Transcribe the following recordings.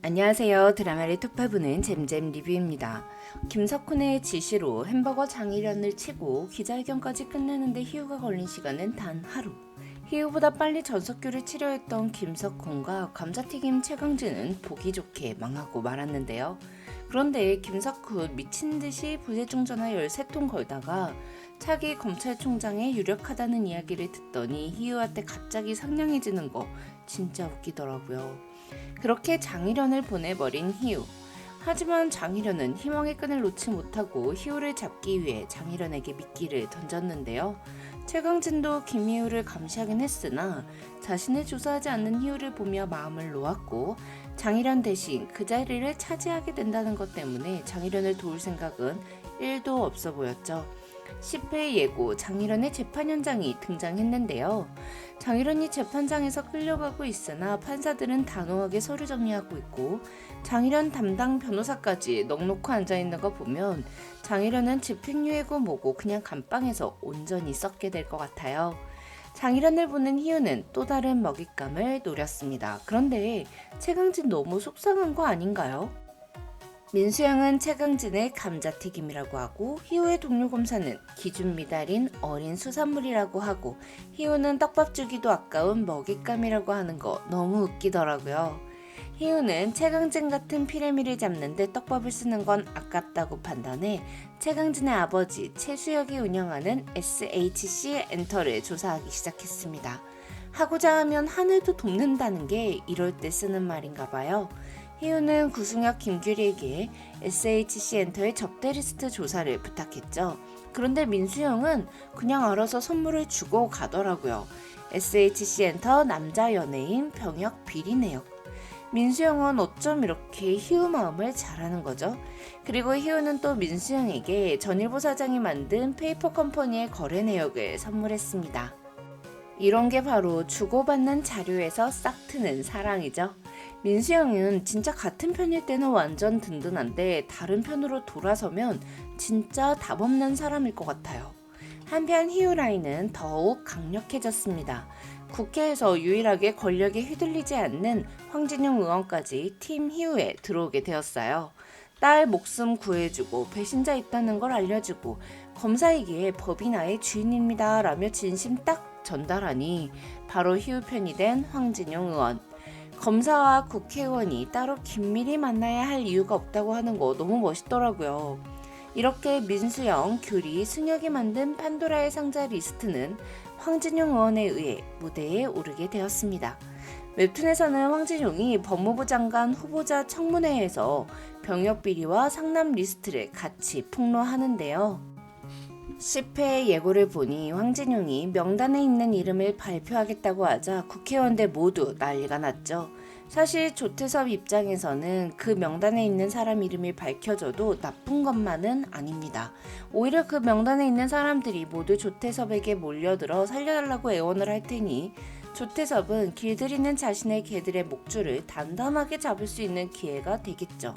안녕하세요. 드라마를 톱파보는 잼잼 리뷰입니다. 김석훈의 지시로 햄버거 장일현을 치고 기자회견까지 끝내는데 희우가 걸린 시간은 단 하루. 희우보다 빨리 전석규를 치려 했던 김석훈과 감자튀김 최강진은 보기 좋게 망하고 말았는데요. 그런데 김석훈 미친듯이 부재중 전화 13통 걸다가 차기 검찰총장에 유력하다는 이야기를 듣더니 희우한테 갑자기 상냥해지는 거 진짜 웃기더라고요. 그렇게 장일현을 보내버린 희우. 하지만 장일현은 희망의 끈을 놓지 못하고 희우를 잡기 위해 장일현에게 미끼를 던졌는데요. 최강진도 김희우를 감시하긴 했으나 자신을 조사하지 않는 희우를 보며 마음을 놓았고 장일현 대신 그 자리를 차지하게 된다는 것 때문에 장일현을 도울 생각은 1도 없어 보였죠. 10회 예고 장일현의 재판 현장이 등장했는데요. 장일현이 재판장에서 끌려가고 있으나 판사들은 단호하게 서류 정리하고 있고 장일현 담당 변호사까지 넋놓고 앉아있는 거 보면 장일현은 집행유예고 뭐고 그냥 감방에서 온전히 썩게 될 것 같아요. 장일현을 보는 희우는 또 다른 먹잇감을 노렸습니다. 그런데 최강진 너무 속상한 거 아닌가요? 민수영은 최강진을 감자튀김이라고 하고 희우의 동료 검사는 기준 미달인 어린 수산물이라고 하고 희우는 떡밥 주기도 아까운 먹잇감이라고 하는 거 너무 웃기더라고요. 희우는 최강진 같은 피레미를 잡는데 떡밥을 쓰는 건 아깝다고 판단해 최강진의 아버지 최수혁이 운영하는 SHC 엔터를 조사하기 시작했습니다. 하고자 하면 하늘도 돕는다는 게 이럴 때 쓰는 말인가 봐요. 희우는 구승혁 김규리에게 SHC 엔터의 접대 리스트 조사를 부탁했죠. 그런데 민수영은 그냥 알아서 선물을 주고 가더라고요. SHC 엔터 남자 연예인 병역 비리 내역. 민수영은 어쩜 이렇게 희우 마음을 잘하는 거죠? 그리고 희우는 또 민수영에게 전일보 사장이 만든 페이퍼 컴퍼니의 거래 내역을 선물했습니다. 이런 게 바로 주고받는 자료에서 싹 트는 사랑이죠. 민수영은 진짜 같은 편일 때는 완전 든든한데 다른 편으로 돌아서면 진짜 답 없는 사람일 것 같아요. 한편 희우 라인은 더욱 강력해졌습니다. 국회에서 유일하게 권력에 휘둘리지 않는 황진영 의원까지 팀 희우에 들어오게 되었어요. 딸 목숨 구해주고 배신자 있다는 걸 알려주고 검사에게 법이 나의 주인입니다 라며 진심 딱 전달하니 바로 희우 편이 된 황진영 의원. 검사와 국회의원이 따로 긴밀히 만나야 할 이유가 없다고 하는 거 너무 멋있더라고요. 이렇게 민수영, 규리, 승혁이 만든 판도라의 상자 리스트는 황진용 의원에 의해 무대에 오르게 되었습니다. 웹툰에서는 황진용이 법무부 장관 후보자 청문회에서 병역 비리와 상남 리스트를 같이 폭로하는데요. 10회 예고를 보니 황진용이 명단에 있는 이름을 발표하겠다고 하자 국회의원들 모두 난리가 났죠. 사실 조태섭 입장에서는 그 명단에 있는 사람 이름이 밝혀져도 나쁜 것만은 아닙니다. 오히려 그 명단에 있는 사람들이 모두 조태섭에게 몰려들어 살려달라고 애원을 할 테니 조태섭은 길들이는 자신의 개들의 목줄을 단단하게 잡을 수 있는 기회가 되겠죠.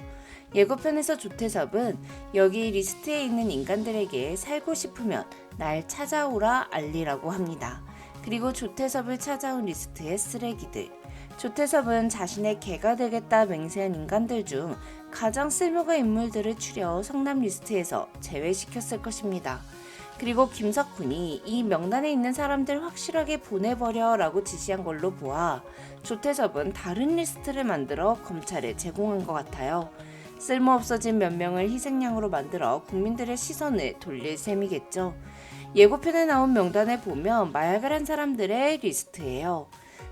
예고편에서 조태섭은 여기 리스트에 있는 인간들에게 살고 싶으면 날 찾아오라 알리라고 합니다. 그리고 조태섭을 찾아온 리스트의 쓰레기들. 조태섭은 자신의 개가 되겠다 맹세한 인간들 중 가장 쓸모가 인물들을 추려 성남 리스트에서 제외시켰을 것입니다. 그리고 김석훈이 이 명단에 있는 사람들 확실하게 보내버려 라고 지시한 걸로 보아 조태섭은 다른 리스트를 만들어 검찰에 제공한 것 같아요. 쓸모없어진 몇 명을 희생양으로 만들어 국민들의 시선을 돌릴 셈이겠죠. 예고편에 나온 명단을 보면 마약을 한 사람들의 리스트예요.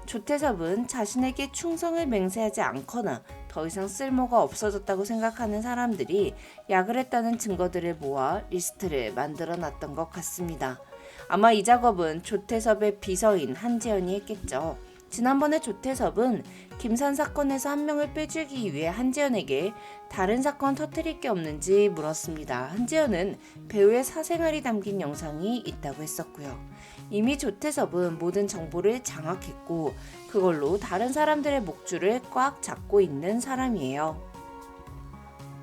조태섭은 자신에게 충성을 맹세하지 않거나 더 이상 쓸모가 없어졌다고 생각하는 사람들이 약을 했다는 증거들을 모아 리스트를 만들어 놨던 것 같습니다. 아마 이 작업은 조태섭의 비서인 한지연이 했겠죠. 지난번에 조태섭은 김산 사건에서 한 명을 빼주기 위해 한지연에게 다른 사건 터뜨릴 게 없는지 물었습니다. 한지연은 배우의 사생활이 담긴 영상이 있다고 했었고요. 이미 조태섭은 모든 정보를 장악했고 그걸로 다른 사람들의 목줄을 꽉 잡고 있는 사람이에요.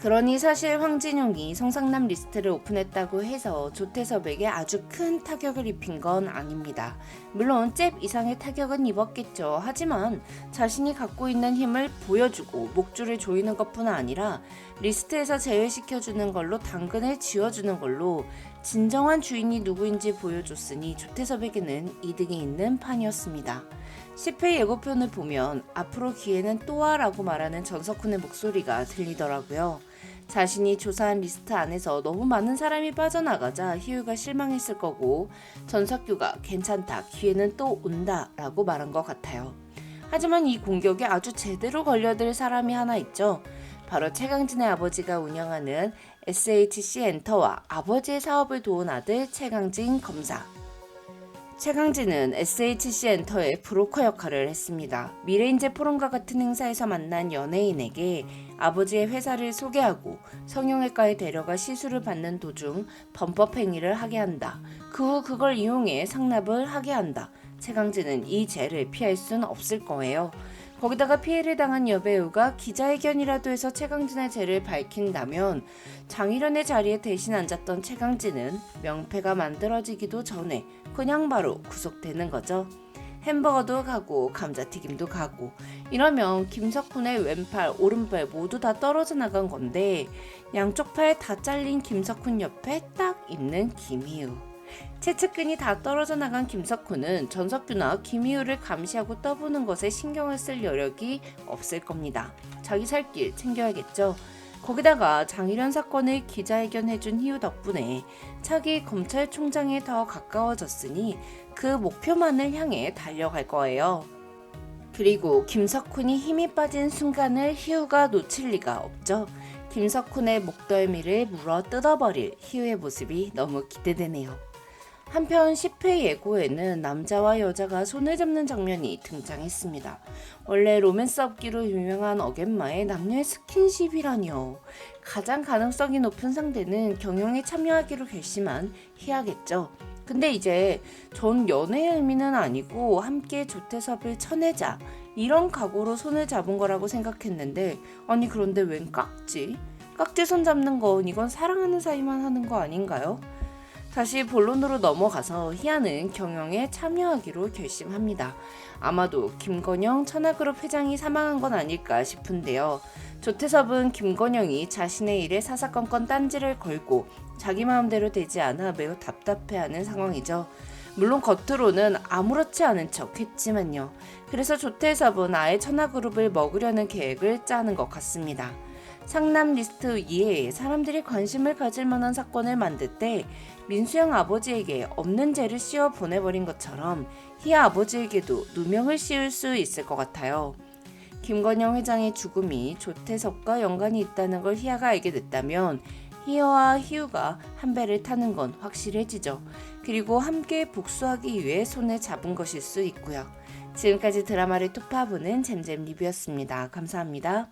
그러니 사실 황진용이 성상남 리스트를 오픈했다고 해서 조태섭에게 아주 큰 타격을 입힌 건 아닙니다. 물론 잽 이상의 타격은 입었겠죠. 하지만 자신이 갖고 있는 힘을 보여주고 목줄을 조이는 것뿐 아니라 리스트에서 제외시켜주는 걸로 당근을 지워주는 걸로 진정한 주인이 누구인지 보여줬으니 조태섭에게는 이득이 있는 판이었습니다. 10회 예고편을 보면 앞으로 기회는 또 와라고 말하는 전석훈의 목소리가 들리더라고요. 자신이 조사한 리스트 안에서 너무 많은 사람이 빠져나가자 희우가 실망했을 거고 전석규가 괜찮다, 기회는 또 온다 라고 말한 것 같아요. 하지만 이 공격에 아주 제대로 걸려들 사람이 하나 있죠. 바로 최강진의 아버지가 운영하는 SHC 엔터와 아버지의 사업을 도운 아들 최강진 검사. 최강진은 SHC 엔터의 브로커 역할을 했습니다. 미래인재 포럼과 같은 행사에서 만난 연예인에게 아버지의 회사를 소개하고 성형외과에 데려가 시술을 받는 도중 범법 행위를 하게 한다. 그 후 그걸 이용해 상납을 하게 한다. 최강진은 이 죄를 피할 순 없을 거예요. 거기다가 피해를 당한 여배우가 기자회견이라도 해서 최강진의 죄를 밝힌다면 장희련의 자리에 대신 앉았던 최강진은 명패가 만들어지기도 전에 그냥 바로 구속되는 거죠. 햄버거도 가고 감자튀김도 가고 이러면 김석훈의 왼팔 오른팔 모두 다 떨어져 나간 건데 양쪽 팔 다 잘린 김석훈 옆에 딱 있는 김희우. 채측근이 다 떨어져 나간 김석훈은 전석규나 김희우를 감시하고 떠보는 것에 신경을 쓸 여력이 없을 겁니다. 자기 살 길 챙겨야겠죠. 거기다가 장희련 사건을 기자회견해준 희우 덕분에 차기 검찰총장에 더 가까워졌으니 그 목표만을 향해 달려갈 거예요. 그리고 김석훈이 힘이 빠진 순간을 희우가 놓칠 리가 없죠. 김석훈의 목덜미를 물어 뜯어버릴 희우의 모습이 너무 기대되네요. 한편 10회 예고에는 남자와 여자가 손을 잡는 장면이 등장했습니다. 원래 로맨스 업기로 유명한 어겐마의 남녀의 스킨십이라뇨. 가장 가능성이 높은 상대는 경영에 참여하기로 결심한 희야겠죠. 근데 이제 전 연애의 의미는 아니고 함께 조태섭을 쳐내자 이런 각오로 손을 잡은 거라고 생각했는데 아니 그런데 웬 깍지? 깍지 손 잡는 건 이건 사랑하는 사이만 하는 거 아닌가요? 다시 본론으로 넘어가서 희아는 경영에 참여하기로 결심합니다. 아마도 김건영 천하그룹 회장이 사망한 건 아닐까 싶은데요. 조태섭은 김건영이 자신의 일에 사사건건 딴지를 걸고 자기 마음대로 되지 않아 매우 답답해하는 상황이죠. 물론 겉으로는 아무렇지 않은 척 했지만요. 그래서 조태섭은 아예 천하그룹을 먹으려는 계획을 짜는 것 같습니다. 상남 리스트 이외에 사람들이 관심을 가질 만한 사건을 만들 때 민수영 아버지에게 없는 죄를 씌워 보내버린 것처럼 희아 아버지에게도 누명을 씌울 수 있을 것 같아요. 김건영 회장의 죽음이 조태섭과 연관이 있다는 걸 희아가 알게 됐다면 희아와 희우가 한 배를 타는 건 확실해지죠. 그리고 함께 복수하기 위해 손을 잡은 것일 수 있고요. 지금까지 드라마를 톱파보는 잼잼 리뷰였습니다. 감사합니다.